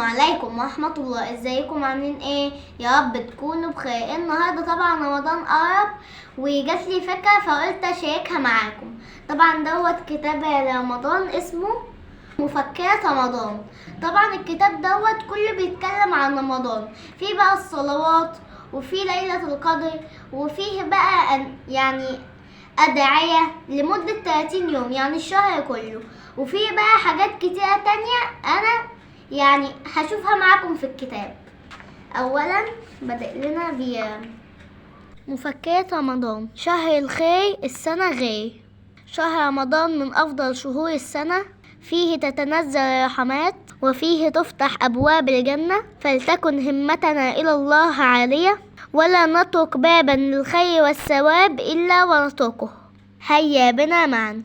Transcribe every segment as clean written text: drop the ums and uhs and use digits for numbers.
عليكم ورحمة الله. ازيكم عاملين ايه؟ يا رب تكونوا بخير. النهارده طبعا رمضان قرب وجات لي فكرة فقلت اشاركها معاكم. طبعا دوت كتاب رمضان اسمه مفكرة رمضان. طبعا الكتاب دوت كله بيتكلم عن رمضان، فيه بقى الصلوات وفيه ليلة القدر وفيه بقى يعني أدعية لمدة 30 يوم يعني الشهر كله، وفيه بقى حاجات كتيرة تانية أنا يعني هشوفها معاكم في الكتاب. أولا بدأ لنا مفكرة رمضان. شهر الخير السنة غير. شهر رمضان من أفضل شهور السنة، فيه تتنزل الرحمات وفيه تفتح أبواب الجنة، فلتكن همتنا إلى الله عالية ولا نترك بابا للخير والثواب إلا ونتركه. هيا بنا معا.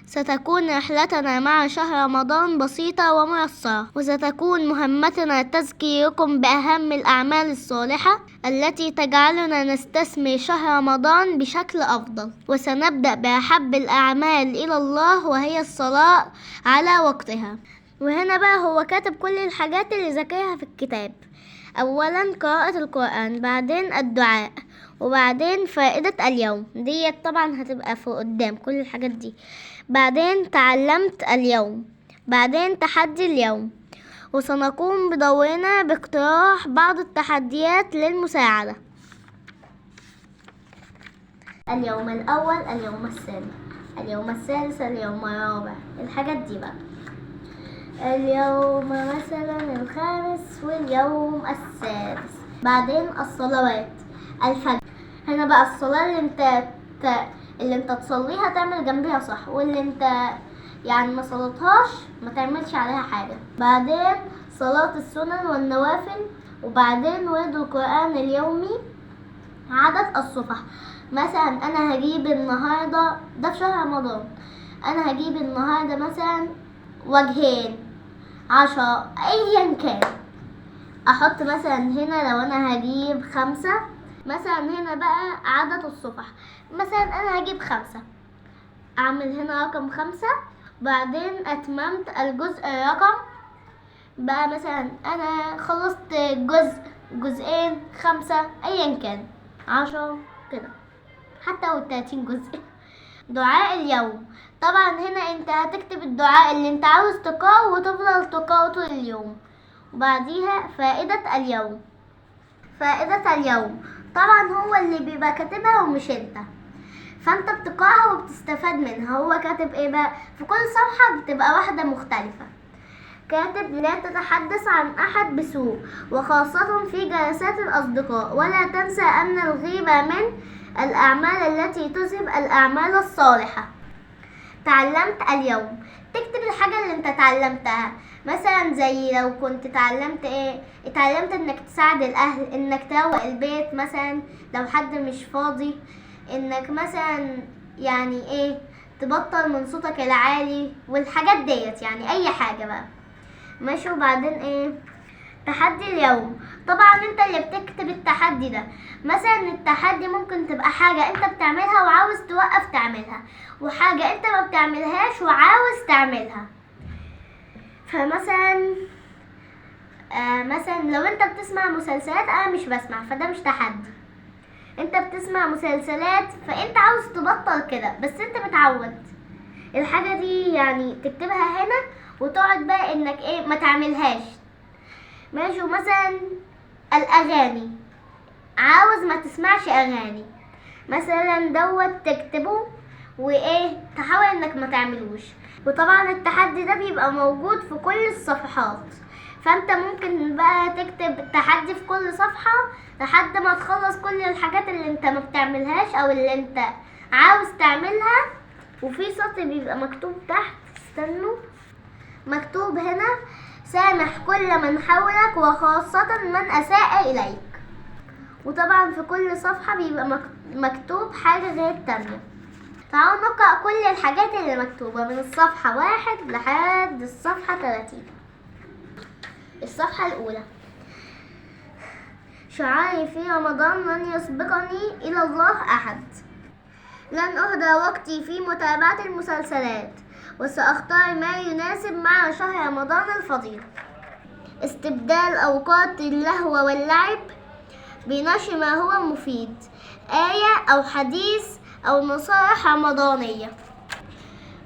ستكون رحلتنا مع شهر رمضان بسيطة وميسرة، وستكون مهمتنا تذكيركم بأهم الأعمال الصالحة التي تجعلنا نستثمر شهر رمضان بشكل أفضل. وسنبدأ بأحب الأعمال إلى الله وهي الصلاة على وقتها. وهنا بقى هو كاتب كل الحاجات اللي ذكرها في الكتاب. أولا قراءة القرآن، بعدين الدعاء، وبعدين فائدة اليوم ديت طبعا هتبقى في قدام كل الحاجات دي. بعدين تعلمت اليوم، بعدين تحدي اليوم. وسنقوم بدورنا باقتراح بعض التحديات للمساعدة. اليوم الأول، اليوم الثاني، اليوم الثالث، اليوم الرابع، الحاجات دي بقى. اليوم مثلا الخامس واليوم السادس. بعدين الصلوات. الفجر، هنا بقى الصلاة اللي انت تصليها تعمل جنبها صح، واللي انت يعني ما صلتهاش ما تعملش عليها حاجة. بعدين صلاة السنن والنوافل. وبعدين ورد القرآن اليومي. عدد الصفح، مثلا انا هجيب النهاردة ده في شهر رمضان، انا هجيب النهاردة مثلا وجهين 10 ايا كان. احط مثلا هنا لو انا هجيب 5 مثلا، هنا بقى عدد الصفح، مثلا انا هجيب 5، اعمل هنا رقم 5. بعدين اتممت الجزء رقم بقى، مثلا انا خلصت جزئين 5 ايا كان 10 كده، حتى لو 30 جزء. دعاء اليوم، طبعا هنا انت هتكتب الدعاء اللي انت عاوز تقرأه وتفضل تقرأه طول اليوم. وبعديها فائدة اليوم. فائدة اليوم طبعا هو اللي بيبقى كاتبها ومش انت، فانت بتقرأها وبتستفاد منها. هو كاتب ايه بقى؟ في كل صفحة بتبقى واحدة مختلفة. كاتب لا تتحدث عن أحد بسوء، وخاصة في جلسات الأصدقاء، ولا تنسى أن الغيبة من الأعمال التي تذهب الأعمال الصالحة. تعلمت اليوم، تكتب الحاجة اللي انت تعلمتها، مثلا زي لو كنت تعلمت ايه، اتعلمت انك تساعد الاهل، انك تروق البيت مثلا لو حد مش فاضي، انك مثلا يعني ايه تبطل من صوتك العالي والحاجات ديت، يعني اي حاجة بقى ماشي. وبعدين ايه تحدي اليوم، طبعا انت اللي بتكتب التحدي ده. مثلا التحدي ممكن تبقى حاجة انت بتعملها وعاوز توقف تعملها، وحاجة انت ما بتعملهاش وعاوز تعملها. فمثلا مثلا لو انت بتسمع مسلسلات انا مش بسمع، فده مش تحدي. انت بتسمع مسلسلات فانت عاوز تبطل كده، بس انت متعود الحاجة دي يعني تكتبها هنا وتقعد بقى انك ايه ما تعملهاش ماشي. مثلا الاغاني، عاوز ما تسمعش اغاني مثلا دوت تكتبه وايه تحاول انك ما تعملوش. وطبعا التحدي ده بيبقى موجود في كل الصفحات، فانت ممكن بقى تكتب التحدي في كل صفحة لحد ما تخلص كل الحاجات اللي انت ما بتعملهاش او اللي انت عاوز تعملها. وفي سطر بيبقى مكتوب تحت، استنوا، مكتوب هنا سامح كل من حولك وخاصة من أساء إليك. وطبعا في كل صفحة بيبقى مكتوب حاجة غير التانية. تعالوا نقرأ كل الحاجات اللي مكتوبة من الصفحة 1 لحد الصفحة 30. الصفحة الأولى، شعاري في رمضان لن يسبقني إلى الله أحد. لن أهدى وقتي في متابعة المسلسلات، وسأختار ما يناسب مع شهر رمضان الفضيل. استبدال أوقات اللهو واللعب بنشر ما هو مفيد، آية أو حديث أو نصائح رمضانية.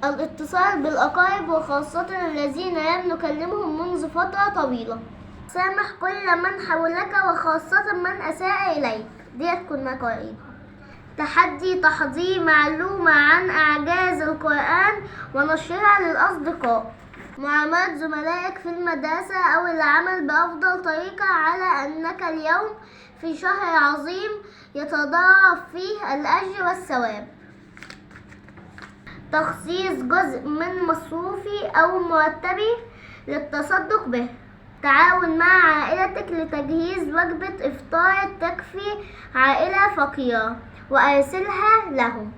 الاتصال بالأقارب وخاصة الذين لم نكلمهم منذ فترة طويلة. سامح كل من حولك وخاصة من أساء إليك. ديت كنا قائلين. تحدي تحضير معلومة عن إعجاز القرآن ونشرها للأصدقاء. معاملة زملائك في المدرسة أو العمل بأفضل طريقة على أنك اليوم في شهر عظيم يتضاعف فيه الأجر والثواب. تخصيص جزء من مصروفي أو مرتبي للتصدق به. تعاون مع عائلتك لتجهيز وجبة إفطار تكفي عائلة فقيرة وأرسلها لهم.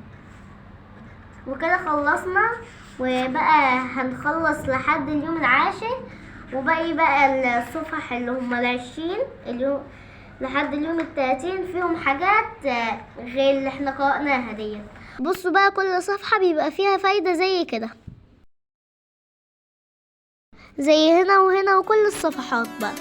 وكده خلصنا، وبقى هنخلص لحد اليوم العاشر، وباقي بقى الصفح اللي هم ال20 اليوم لحد اليوم ال30 فيهم حاجات غير اللي احنا قرأناها ديت. بصوا بقى كل صفحة بيبقى فيها فايدة زي كده، زي هنا وهنا وكل الصفحات بقى.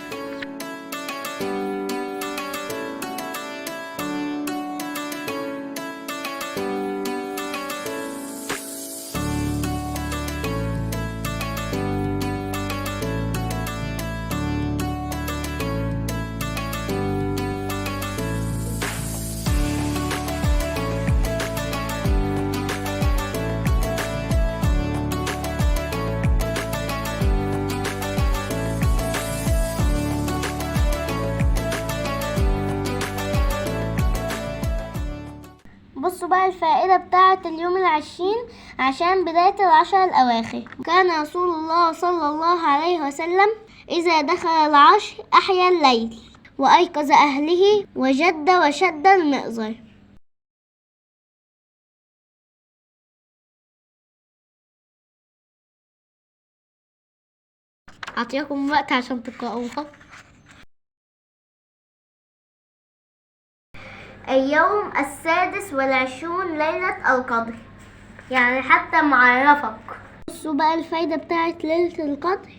بصوا بقى الفائدة بتاعة اليوم العشرين عشان بداية العشر الأواخر. كان رسول الله صلى الله عليه وسلم إذا دخل العشر أحيا الليل وأيقظ أهله وجد وشد المئزر. أعطيكم وقت عشان تقرأوها. اليوم 26 ليلة القدر، يعني حتى معرفك. بصوا بقى الفايدة بتاعت ليلة القدر.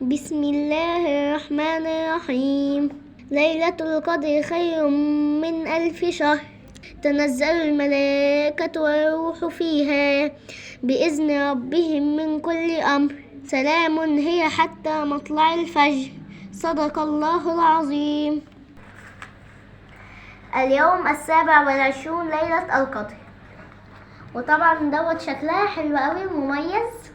بسم الله الرحمن الرحيم. ليلة القدر خير من 1000 شهر، تنزل الملائكة والروح فيها بإذن ربهم من كل أمر، سلام هي حتى مطلع الفجر. صدق الله العظيم. اليوم 27 ليلة القدر، وطبعا دوت شكلها حلو قوي ومميز.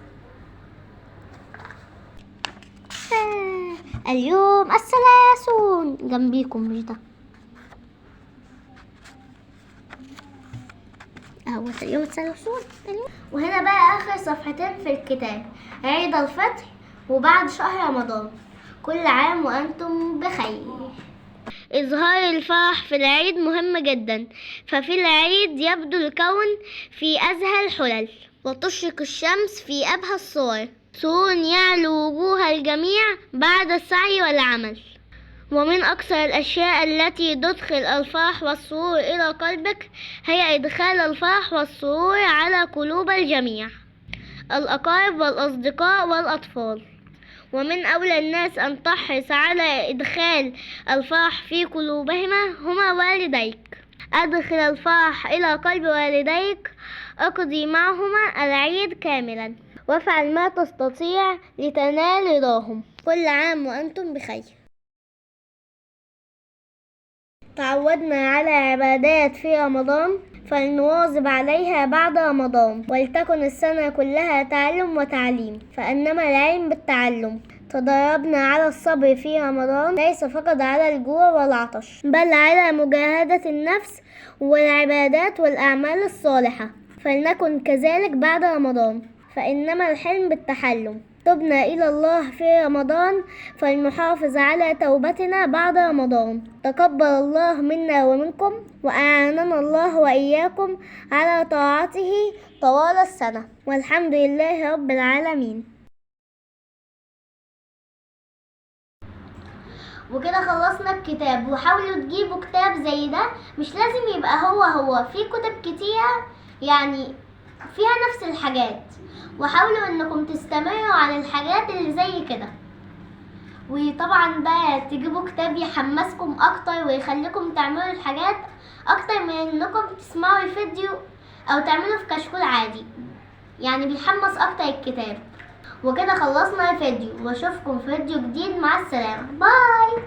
اليوم 30 جنبيكم، مش ده اهو اليوم 30. وهنا بقى اخر صفحتين في الكتاب. عيد الفطر وبعد شهر رمضان، كل عام وانتم بخير. إظهار الفرح في العيد مهم جدا، ففي العيد يبدو الكون في أزهى الحلل، وتشرق الشمس في أبهى الصور، سرور يعلو وجوه الجميع بعد السعي والعمل. ومن أكثر الأشياء التي تدخل الفرح والسرور إلى قلبك هي إدخال الفرح والسرور على قلوب الجميع، الأقارب والأصدقاء والأطفال. ومن أولى الناس أن تحرص على إدخال الفرح في قلوبهما هما والديك. أدخل الفرح إلى قلب والديك، اقضي معهما العيد كاملا، وافعل ما تستطيع لتنال رضاهم. كل عام وأنتم بخير. تعودنا على عبادات في رمضان، فلنواظب عليها بعد رمضان، ولتكن السنة كلها تعلم وتعليم، فإنما العلم بالتعلم. تدربنا على الصبر في رمضان، ليس فقط على الجوع والعطش، بل على مجاهدة النفس والعبادات والأعمال الصالحة، فلنكن كذلك بعد رمضان، فإنما الحلم بالتحلم. تبنا إلى الله في رمضان، فلنحافظ على توبتنا بعد رمضان. تقبل الله منا ومنكم، وأعاننا الله وإياكم على طاعته طوال السنة، والحمد لله رب العالمين. وكده خلصنا الكتاب، وحاولوا تجيبوا كتاب زي ده، مش لازم يبقى هو في كتب كتير يعني فيها نفس الحاجات، وحاولوا انكم تستمعوا على الحاجات اللي زي كده. وطبعا بقى تجيبوا كتاب يحمسكم اكتر ويخليكم تعملوا الحاجات اكتر من انكم تسمعوا الفيديو او تعملوا في كشكول عادي، يعني بيحمس اكتر الكتاب. وكده خلصنا الفيديو، واشوفكم في فيديو جديد. مع السلامة، باي.